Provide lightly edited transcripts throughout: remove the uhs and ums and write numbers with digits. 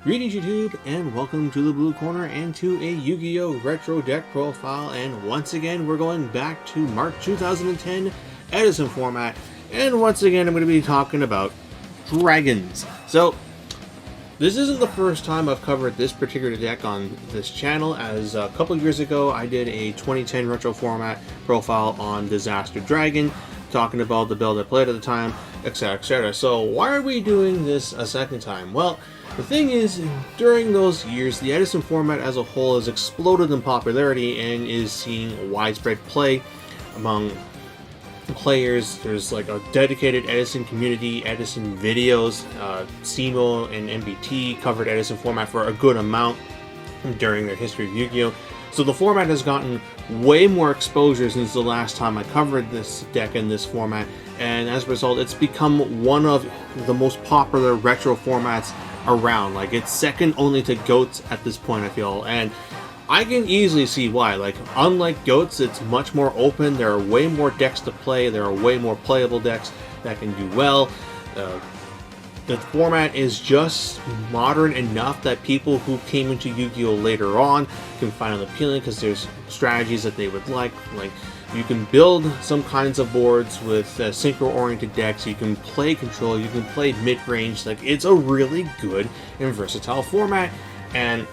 Greetings YouTube, and welcome to the Blue Corner and to a Yu-Gi-Oh! Retro deck profile. And once again, we're going back to March 2010 Edison Format, and once again I'm going to be talking about dragons. So this isn't the first time I've covered this particular deck on this channel, as a couple years ago I did a 2010 Retro Format profile on Disaster Dragon, talking about the build I played at the time, etc, etc. So why are we doing this a second time? Well, the thing is, during those years, the Edison format as a whole has exploded in popularity and is seeing widespread play among players. There's like a dedicated Edison community, Edison videos, SEMO and MBT covered Edison format for a good amount during their history of Yu-Gi-Oh! So the format has gotten way more exposure since the last time I covered this deck in this format, and as a result it's become one of the most popular retro formats around. Like, it's second only to GOATS at this point, I feel, and I can easily see why. Like, unlike GOATS, it's much more open, there are way more decks to play, there are way more playable decks that can do well. The format is just modern enough that people who came into Yu-Gi-Oh! Later on can find it appealing because there's strategies that they would like you can build some kinds of boards with synchro-oriented decks, you can play control, you can play mid-range. Like, it's a really good and versatile format, and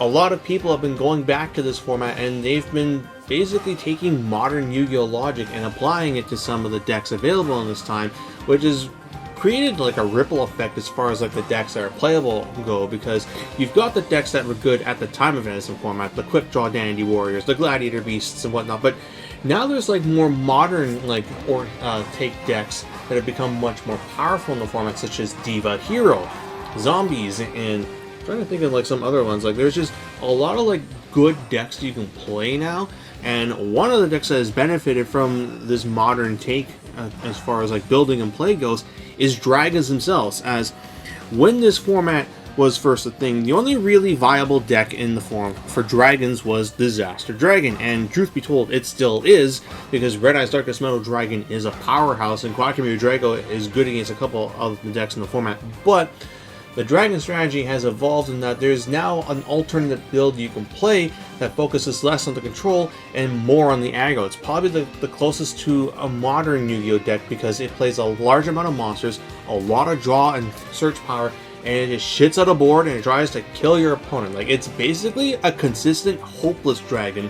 a lot of people have been going back to this format and they've been basically taking modern Yu-Gi-Oh! Logic and applying it to some of the decks available in this time, which is created like a ripple effect as far as like the decks that are playable go, because you've got the decks that were good at the time of Edison format, the quick draw Dandy Warriors, the Gladiator Beasts and whatnot, but now there's like more modern take decks that have become much more powerful in the format, such as Diva Hero, Zombies, and I'm trying to think of like some other ones. Like, there's just a lot of like good decks that you can play now, and one of the decks that has benefited from this modern take as far as like building and play goes is dragons themselves. As when this format was first a thing, the only really viable deck in the form for dragons was Disaster Dragon, and truth be told, it still is, because Red Eyes Darkness Metal Dragon is a powerhouse and Quackamy Drago is good against a couple of the decks in the format. But the dragon strategy has evolved in that there's now an alternate build you can play that focuses less on the control and more on the aggro. It's probably the closest to a modern Yu-Gi-Oh! Deck, because it plays a large amount of monsters, a lot of draw and search power, and it just shits out a board and it tries to kill your opponent. Like, it's basically a consistent, hopeless dragon,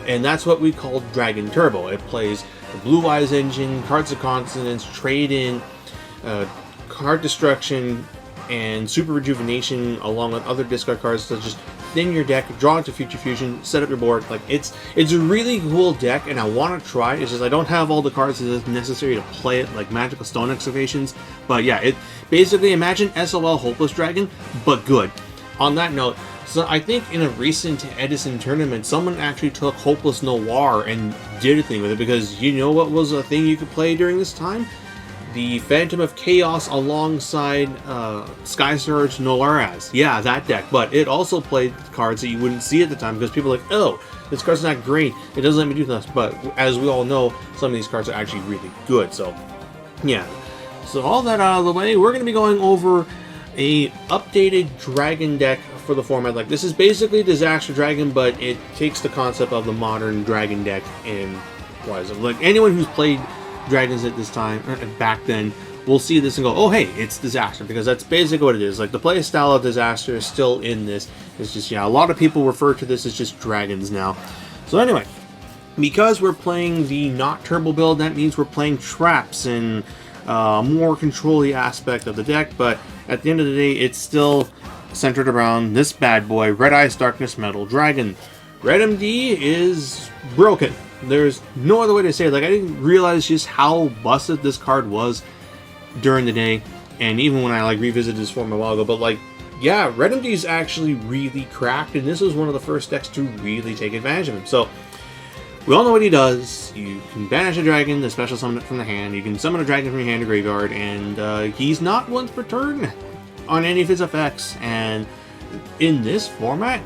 and that's what we call Dragon Turbo. It plays the Blue Eyes engine, Cards of Consonance, Trade-In, Card Destruction, and Super Rejuvenation, along with other discard cards to just thin your deck, draw into Future Fusion, set up your board. Like, it's a really cool deck, and I want to try it. It's just I don't have all the cards that's necessary to play it, like Magical Stone Excavations. But yeah, it basically, imagine SOL Hopeless Dragon, but good. On that note, so I think in a recent Edison tournament, someone actually took Hopeless Noir and did a thing with it, because you know what was a thing you could play during this time? The Phantom of Chaos alongside Sky Surge Nolaraz. Yeah, that deck. But it also played cards that you wouldn't see at the time, because people are like, oh, this card's not great, it doesn't let me do this. But as we all know, some of these cards are actually really good. So yeah, so all that out of the way, we're going to be going over a updated dragon deck for the format. Like, this is basically Disaster Dragon, but it takes the concept of the modern dragon deck and applies it. Like, anyone who's played dragons at this time, back then, we'll see this and go, oh hey, it's Disaster, because that's basically what it is. Like, the play style of Disaster is still in this. It's just, yeah, a lot of people refer to this as just dragons now. So anyway, because we're playing the not turbo build, that means we're playing traps and more control-y aspect of the deck, but at the end of the day, it's still centered around this bad boy, Red Eyes Darkness Metal Dragon. Red MD is broken. There's no other way to say it. Like, I didn't realize just how busted this card was during the day, and even when I like revisited this form a while ago. But like, yeah, Red MD is actually really cracked, and this was one of the first decks to really take advantage of him. So we all know what he does. You can banish a dragon, the special summon it from the hand. You can summon a dragon from your hand to graveyard, and he's not once per turn on any of his effects. And in this format,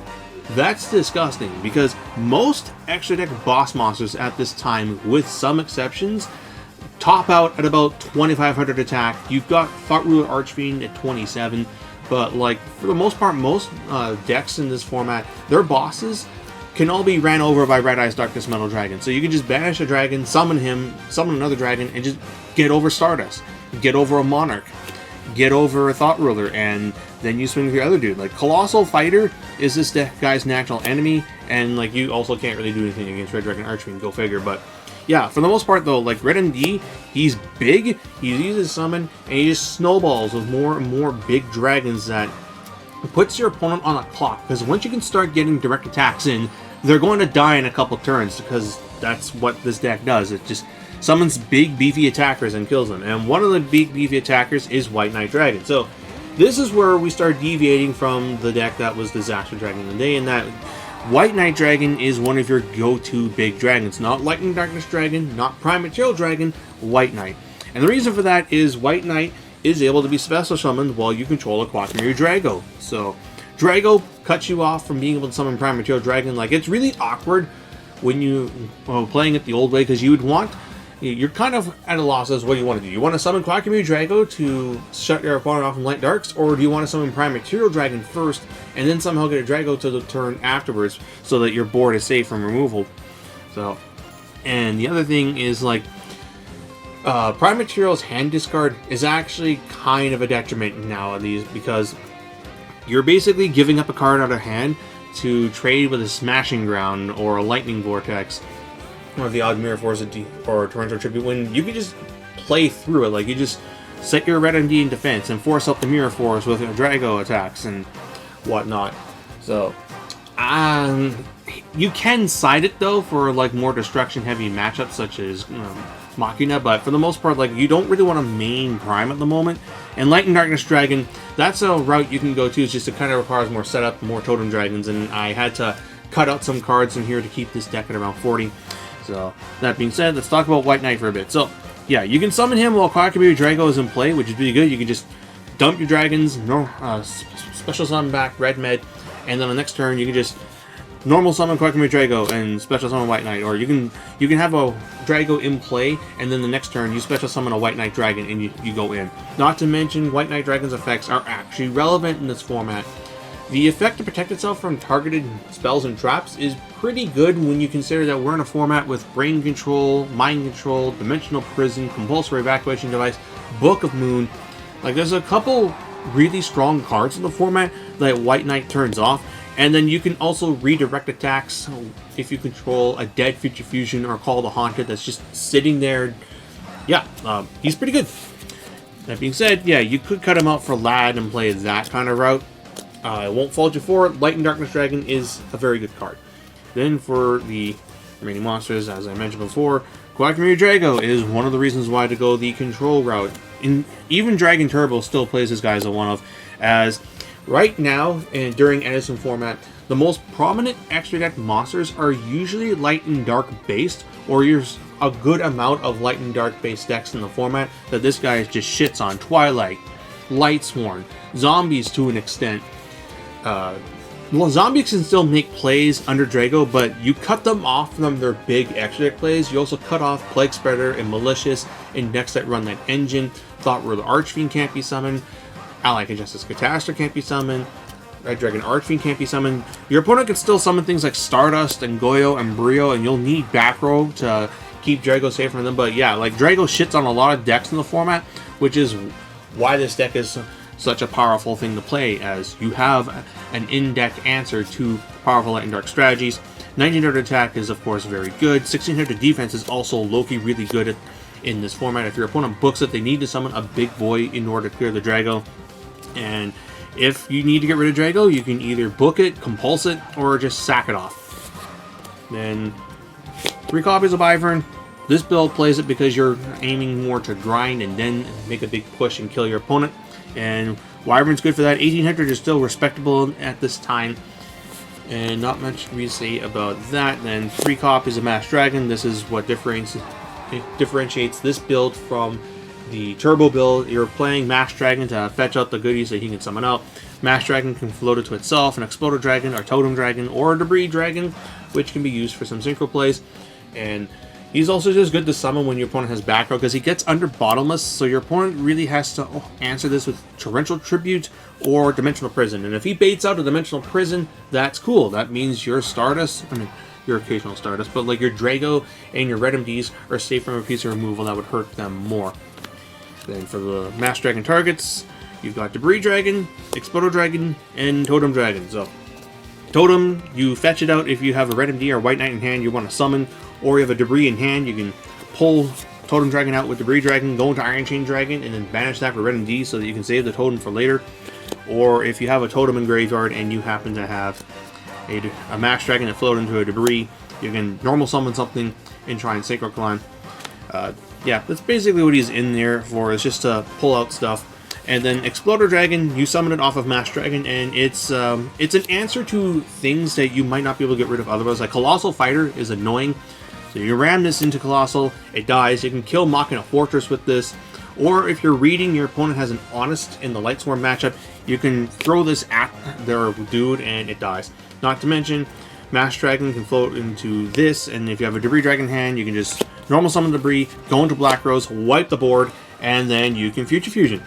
that's disgusting, because most extra deck boss monsters at this time, with some exceptions, top out at about 2500 attack. You've got Thought Ruler Archfiend at 27. But like for the most part, most decks in this format, their bosses can all be ran over by Red Eyes Darkness Metal Dragon. So you can just banish a dragon, summon him, summon another dragon, and just get over Stardust, get over a Monarch, get over a Thought Ruler, and then you swing with your other dude. Like Colossal Fighter is this guy's natural enemy, and like you also can't really do anything against Red Dragon Archfiend, go figure. But yeah, for the most part though, like Red MD, he's big, he uses summon, and he just snowballs with more and more big dragons that puts your opponent on a clock, because once you can start getting direct attacks in, they're going to die in a couple turns, because that's what this deck does. It just summons big beefy attackers and kills them, and one of the big beefy attackers is White Knight Dragon. So this is where we start deviating from the deck that was Disaster Dragon of the Day, and that White Knight Dragon is one of your go-to big dragons. Not Lightning Darkness Dragon, not Prime Material Dragon, White Knight. And the reason for that is White Knight is able to be special summoned while you control a Quackmere Drago. So Drago cuts you off from being able to summon Prime Material Dragon. Like, it's really awkward when you playing it the old way, because you would want, you're kind of at a loss as what you want to do. You want to summon Quackmere Drago to shut your opponent off from Light Darks, or do you want to summon Prime Material Dragon first and then somehow get a Drago to the turn afterwards so that your board is safe from removal? So, and the other thing is, like, Prime Material's hand discard is actually kind of a detriment nowadays, because you're basically giving up a card out of hand to trade with a Smashing Ground or a Lightning Vortex or the odd Mirror Force or Torrential Tribute, when you can just play through it. Like, you just set your Red MD in defense and force up the Mirror Force with Drago attacks and whatnot. So, you can side it though for like more destruction heavy matchups such as Machina, but for the most part, like, you don't really want to main Prime at the moment. And Lightning Darkness Dragon, that's a route you can go to. It's just it kind of requires more setup, more Totem Dragons, and I had to cut out some cards in here to keep this deck at around 40. So, that being said, let's talk about White Knight for a bit. So, yeah, you can summon him while Quackmere Drago is in play, which is really good. You can just dump your dragons, special summon back Red Med, and then the next turn you can just normal summon Quackmere Drago and special summon White Knight. Or you can have a Drago in play, and then the next turn you special summon a White Knight Dragon and you go in. Not to mention, White Knight Dragon's effects are actually relevant in this format. The effect to protect itself from targeted spells and traps is pretty good when you consider that we're in a format with Brain Control, Mind Control, Dimensional Prison, Compulsory Evacuation Device, Book of Moon. Like, there's a couple really strong cards in the format that White Knight turns off, and then you can also redirect attacks if you control a dead Future Fusion or Call the Haunted that's just sitting there. Yeah, he's pretty good. That being said, yeah, you could cut him out for Lad and play that kind of route. I won't fault you for it. Lightning Darkness Dragon is a very good card. Then for the remaining monsters, as I mentioned before, Quackmere Drago is one of the reasons why to go the control route. Even Dragon Turbo still plays this guy as a one-of, as right now and during Edison Format, the most prominent extra deck monsters are usually Light and Dark based, or there's a good amount of Light and Dark based decks in the format that this guy just shits on. Twilight, Lightsworn, Zombies to an extent. Well, Zombies can still make plays under Drago, but you cut them off from their big extra deck plays. You also cut off Plague Spreader and Malicious in decks that run that engine. Thought Ruler Archfiend can't be summoned. Allied Justice Catastrophe can't be summoned. Red Dragon Archfiend can't be summoned. Your opponent can still summon things like Stardust and Goyo and Brio, and you'll need back row to keep Drago safe from them. But yeah, like, Drago shits on a lot of decks in the format, which is why this deck is such a powerful thing to play, as you have an in-deck answer to powerful Light and Dark strategies. 1900 attack is of course very good. 1600 defense is also low-key really good in this format. If your opponent books it, they need to summon a big boy in order to clear the Drago. And if you need to get rid of Drago, you can either book it, compulse it, or just sack it off. Then 3 copies of Wyvern. This build plays it because you're aiming more to grind and then make a big push and kill your opponent. And Wyvern's good for that. 1800 is still respectable at this time. And not much to say about that. Then 3 copies of Masked Dragon. This is what differentiates this build from the Turbo build. You're playing Masked Dragon to fetch out the goodies that he can summon out. Masked Dragon can float it to itself, an Exploder Dragon, or Totem Dragon, or a Debris Dragon, which can be used for some synchro plays. And He's also just good to summon when your opponent has back row because he gets under bottomless, so your opponent really has to answer this with Torrential Tribute or Dimensional Prison. And if he baits out a Dimensional Prison, that's cool. That means your Stardust, I mean, your occasional Stardust, but like your Drago and your Red MDs are safe from a piece of removal that would hurt them more. Then for the Master Dragon targets, you've got Debris Dragon, Exploder Dragon, and Totem Dragon. So, Totem, you fetch it out if you have a Red MD or White Knight in hand you want to summon, or you have a Debris in hand, you can pull Totem Dragon out with Debris Dragon, go into Iron Chain Dragon, and then banish that for Red MD so that you can save the Totem for later. Or if you have a Totem in Graveyard and you happen to have a Max Dragon that float into a Debris, you can normal summon something and try and Synchro Climb. Yeah, that's basically what he's in there for, is just to pull out stuff. And then Exploder Dragon, you summon it off of Master Dragon, and it's an answer to things that you might not be able to get rid of otherwise. Like Colossal Fighter is annoying, so you ram this into Colossal, it dies. You can kill Machina Fortress with this, or if you're reading your opponent has an Honest in the Lightsworn matchup, you can throw this at their dude and it dies. Not to mention, Master Dragon can float into this, and if you have a Debris Dragon hand, you can just normal summon Debris, go into Black Rose, wipe the board, and then you can Future Fusion.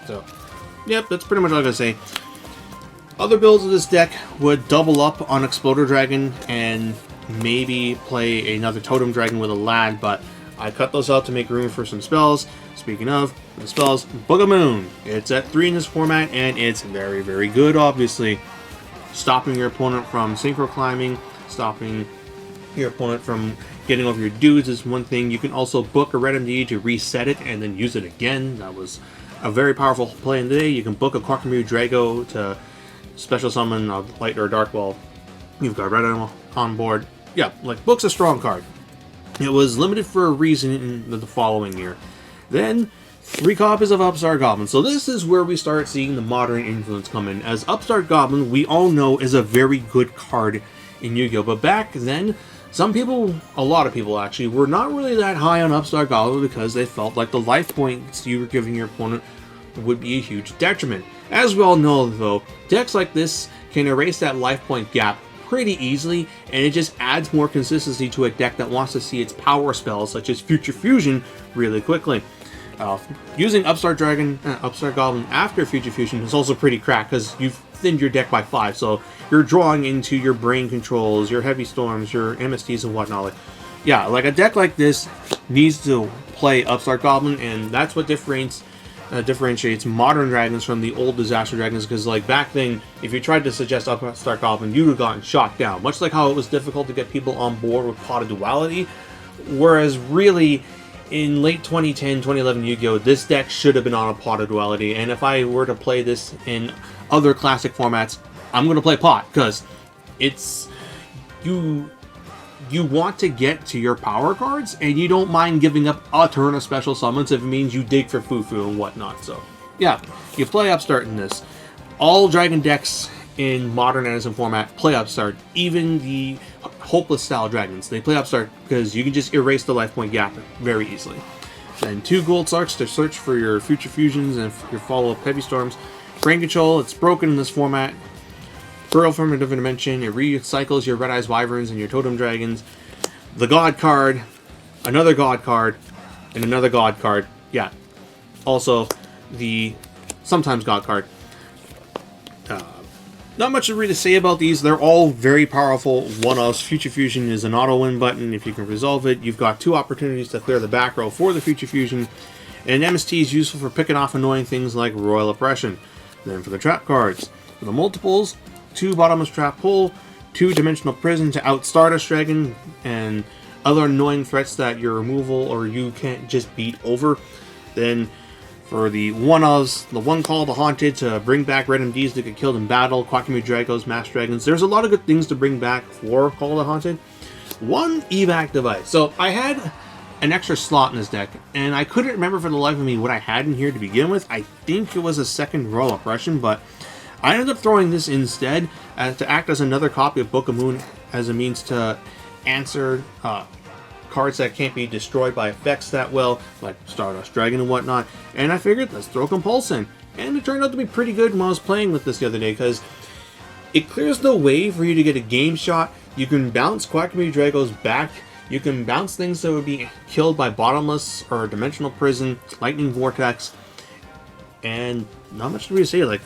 So, yep, that's pretty much all I gotta say. Other builds of this deck would double up on Exploder Dragon and maybe play another Totem Dragon with a Lad, but I cut those out to make room for some spells. Speaking of the spells, Book of Moon. It's at 3 in this format, and it's very, very good, obviously. Stopping your opponent from Synchro Climbing, stopping your opponent from getting over your dudes is one thing. You can also book a Red MD to reset it and then use it again. That was a very powerful play in the day. You can book a Quackamoo Drago to special summon a Light or a Dark Wall. You've got Red on board. Yeah, like, book's a strong card. It was limited for a reason in the following year. Then, 3 copies of Upstart Goblin. So this is where we start seeing the modern influence come in. As Upstart Goblin, we all know, is a very good card in Yu-Gi-Oh! But back then, some people, a lot of people actually, were not really that high on Upstart Goblin because they felt like the life points you were giving your opponent would be a huge detriment. As we all know, though, decks like this can erase that life point gap pretty easily, and it just adds more consistency to a deck that wants to see its power spells, such as Future Fusion, really quickly. Using Upstart Goblin after Future Fusion is also pretty cracked because you've thinned your deck by 5, so you're drawing into your Brain Controls, your Heavy Storms, your MSTs and whatnot. Like, yeah, like a deck like this needs to play Upstart Goblin, and that's what differentiates modern dragons from the old disaster dragons, because like back then, if you tried to suggest Upstart Goblin, you would have gotten shot down, much like how it was difficult to get people on board with Pot of Duality, whereas really in late 2010, 2011 Yu-Gi-Oh! This deck should have been on a Pot of Duality, and if I were to play this in other classic formats, I'm going to play Pot, because it's... You want to get to your power cards, and you don't mind giving up a turn of special summons if it means you dig for Fufu and whatnot. So, yeah, you play Upstart in this. All Dragon decks in modern Edison format play Upstart. Even the Hopeless style dragons, they play Upstart because you can just erase the life point gap very easily. Then 2 Gold Sarks to search for your Future Fusions and your follow-up Heavy Storms. Brain Control, it's broken in this format. Burrow from a different dimension, it recycles your Red Eyes Wyverns and your Totem Dragons. The God card, another God card, and another God card. Yeah. Also, the sometimes God card. Not much to really say about these. They're all very powerful one-offs. Future Fusion is an auto-win button. If you can resolve it, you've got 2 opportunities to clear the back row for the Future Fusion. And MST is useful for picking off annoying things like Royal Oppression. Then for the trap cards, for the multiples, 2 Bottomless Trap Pull, 2 Dimensional Prison to out Stardust Dragon, and other annoying threats that your removal or you can't just beat over. Then for the one-ofs, the 1 Call the Haunted to bring back Red MDs that get killed in battle, Quackamoo Dragos, Master Dragons. There's a lot of good things to bring back for Call the Haunted. 1 evac device. So I had an extra slot in this deck, and I couldn't remember for the life of me what I had in here to begin with. I think it was a 2nd Royal Oppression, but I ended up throwing this instead to act as another copy of Book of Moon as a means to answer cards that can't be destroyed by effects that well, like Stardust Dragon and whatnot. And I figured, let's throw Compulse in. And it turned out to be pretty good when I was playing with this the other day, because it clears the way for you to get a game shot. You can bounce Quackamoo Dragos back You can bounce things that would be killed by Bottomless or Dimensional Prison, Lightning Vortex, and not much to really say. Like,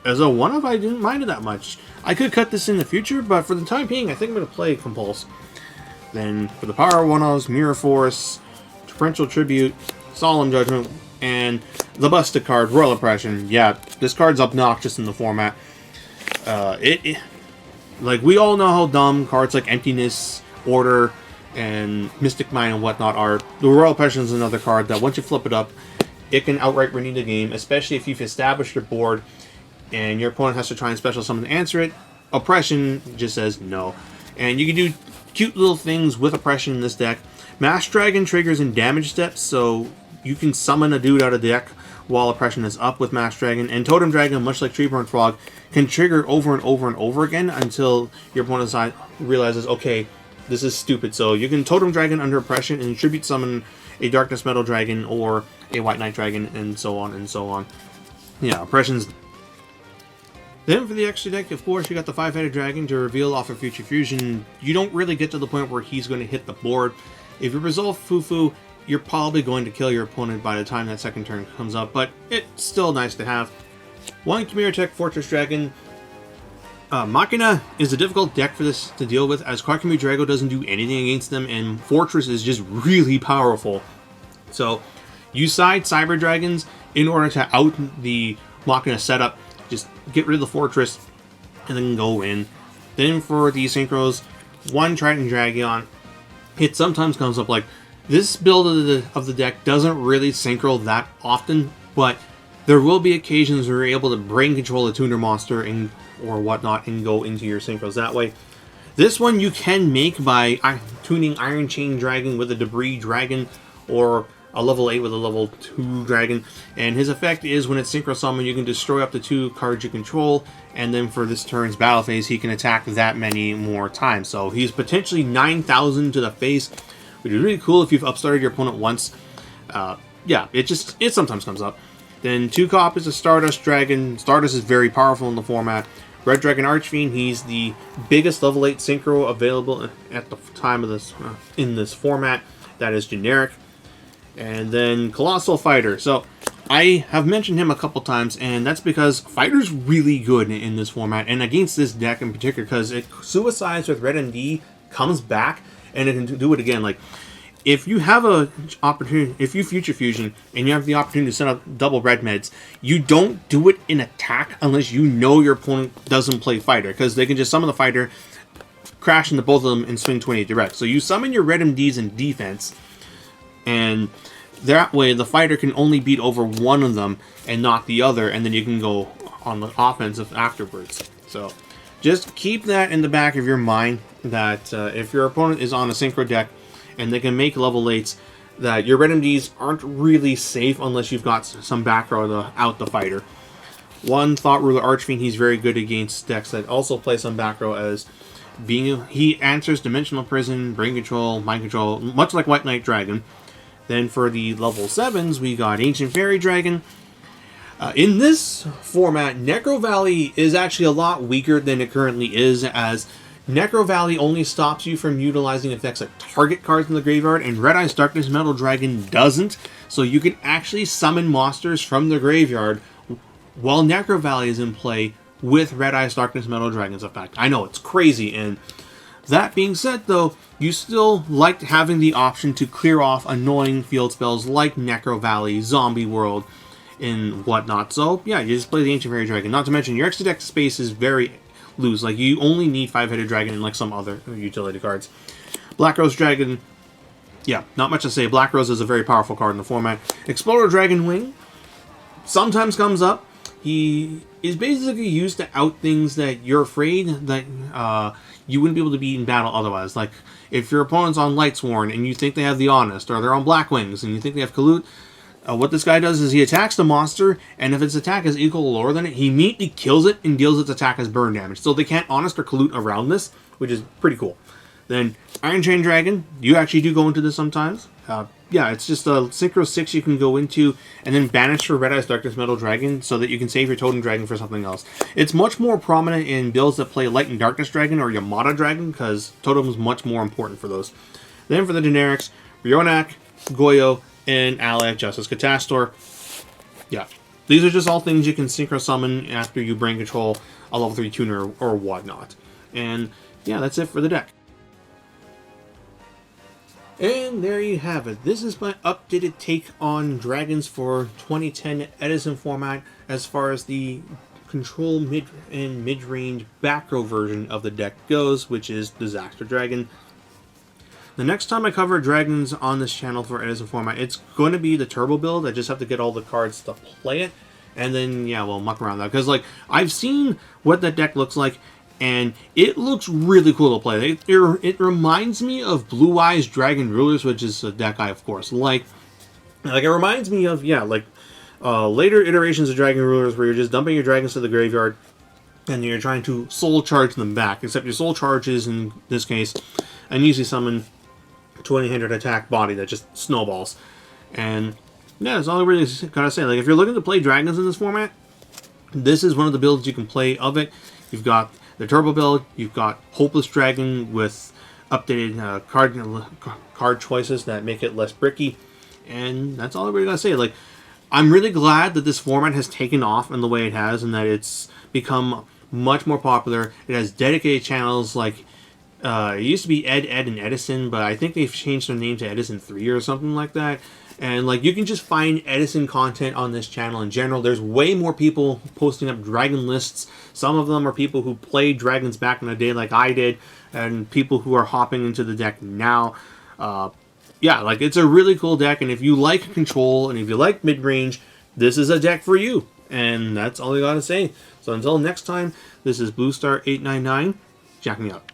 as a one-off, I didn't mind it that much. I could cut this in the future, but for the time being, I think I'm going to play Compulse. Then, for the power one-offs, Mirror Force, Torrential Tribute, Solemn Judgment, and the busted card, Royal Oppression. Yeah, this card's obnoxious in the format. Like, we all know how dumb cards like Emptiness, Order, and Mystic Mind and whatnot are. The Royal Oppression is another card that once you flip it up, it can outright renew the game, especially if you've established your board and your opponent has to try and special summon to answer it. Oppression just says no. And you can do cute little things with Oppression in this deck. Mass Dragon triggers in damage steps, so you can summon a dude out of the deck while Oppression is up with Mass Dragon. And Totem Dragon, much like Treeborn Frog, can trigger over and over and over again until your opponent realizes, okay, this is stupid. So you can Totem Dragon under Oppression and tribute summon a Darkness Metal Dragon or a White Knight Dragon, and so on and so on. Yeah, Oppression's... Then for the extra deck, of course, you got the 5-headed dragon to reveal off of Future Fusion. You don't really get to the point where he's going to hit the board. If you resolve Fufu, you're probably going to kill your opponent by the time that second turn comes up, but it's still nice to have. 1 Chimera Tech Fortress Dragon. Machina is a difficult deck for this to deal with, as Quackamy Drago doesn't do anything against them, and Fortress is just really powerful. So, you side Cyber Dragons in order to out the Machina setup. Just get rid of the Fortress, and then go in. Then for the Synchros, 1 Triton Dragon. It sometimes comes up like, this build of the deck doesn't really synchro that often, but there will be occasions where you're able to brain control a tuner monster and or whatnot and go into your synchros that way. This one you can make by tuning Iron Chain Dragon with a Debris Dragon, or a level 8 with a level 2 dragon, and his effect is when it's synchro summon, you can destroy up to 2 cards you control, and then for this turn's battle phase, he can attack that many more times. So he's potentially 9,000 to the face, which is really cool if you've upstarted your opponent once. Yeah, it sometimes comes up. Then 2 copies of Stardust Dragon. Stardust is very powerful in the format. Red Dragon Archfiend, he's the biggest level 8 synchro available at the time of this in this format. That is generic. And then Colossal Fighter. So, I have mentioned him a couple times, and that's because Fighter's really good in this format, and against this deck in particular, because it suicides with Red MD, comes back, and it can do it again. Like, if you have a opportunity, if you Future Fusion, and you have the opportunity to set up double red meds, you don't do it in attack unless you know your opponent doesn't play Fighter, because they can just summon the Fighter, crash into both of them, and swing 28 direct. So you summon your red MDs in defense, and that way the Fighter can only beat over one of them and not the other, and then you can go on the offensive afterwards. So just keep that in the back of your mind, that if your opponent is on a synchro deck and they can make level 8s, that your red MDs aren't really safe unless you've got some back row to out the Fighter. 1 Thought Ruler Archfiend, he's very good against decks that also play some back row, as he answers Dimensional Prison, Brain Control, Mind Control, much like White Knight Dragon. Then for the level 7s, we got Ancient Fairy Dragon. In this format, Necro Valley is actually a lot weaker than it currently is, as Necro Valley only stops you from utilizing effects like target cards in the graveyard, and Red Eyes Darkness Metal Dragon doesn't. So you can actually summon monsters from the graveyard while Necro Valley is in play with Red Eyes Darkness Metal Dragon's effect. I know, it's crazy, and that being said, though, you still like having the option to clear off annoying field spells like Necro Valley, Zombie World, and whatnot. So, yeah, you just play the Ancient Fairy Dragon. Not to mention, your extra deck space is very loose. Like, you only need 5-headed dragon and, like, some other utility cards. Black Rose Dragon, yeah, not much to say. Black Rose is a very powerful card in the format. Explorer Dragon Wing sometimes comes up. He is basically used to out things that you're afraid that you wouldn't be able to beat in battle otherwise. Like, if your opponent's on Lightsworn and you think they have the Honest, or they're on Black Wings and you think they have Kalut, what this guy does is he attacks the monster, and if its attack is equal or lower than it, he immediately kills it and deals its attack as burn damage. So they can't Honest or Kalut around this, which is pretty cool. Then, Iron Chain Dragon, you actually do go into this sometimes. Yeah, it's just a Synchro 6 you can go into, and then banish for Red Eyes Darkness Metal Dragon so that you can save your Totem Dragon for something else. It's much more prominent in builds that play Light and Darkness Dragon or Yamada Dragon, because Totem is much more important for those. Then for the generics, Rionak, Goyo, and Ally Justice Catastor. Yeah. These are just all things you can synchro summon after you brain control a level 3 tuner or whatnot. And yeah, that's it for the deck. And there you have it. This is my updated take on Dragons for 2010 Edison format as far as the control mid-range back row version of the deck goes, which is Disaster Dragon. The next time I cover dragons on this channel for Edison format, it's going to be the turbo build. I just have to get all the cards to play it, and then yeah, we'll muck around that, because like I've seen what that deck looks like, and it looks really cool to play. It reminds me of Blue Eyes Dragon Rulers, which is a deck I of course like. Like it reminds me of later iterations of Dragon Rulers where you're just dumping your dragons to the graveyard and you're trying to soul charge them back. Except your soul charges in this case, and usually summon 2000 attack body that just snowballs. And yeah, that's all I really gotta say. Like if you're looking to play dragons in this format, this is one of the builds you can play of it. You've got the turbo build, you've got Hopeless Dragon with updated card choices that make it less bricky, and that's all I really gotta say. Like, I'm really glad that this format has taken off in the way it has, and that it's become much more popular. It has dedicated channels like it used to be Ed, and Edison, but I think they've changed their name to Edison 3 or something like that. And like you can just find Edison content on this channel in general. There's way more people posting up dragon lists. Some of them are people who played dragons back in the day like I did, and people who are hopping into the deck now. Yeah, like it's a really cool deck, and if you like control and if you like mid-range, this is a deck for you. And that's all I gotta say. So until next time, this is Bluestar899, jacking me up.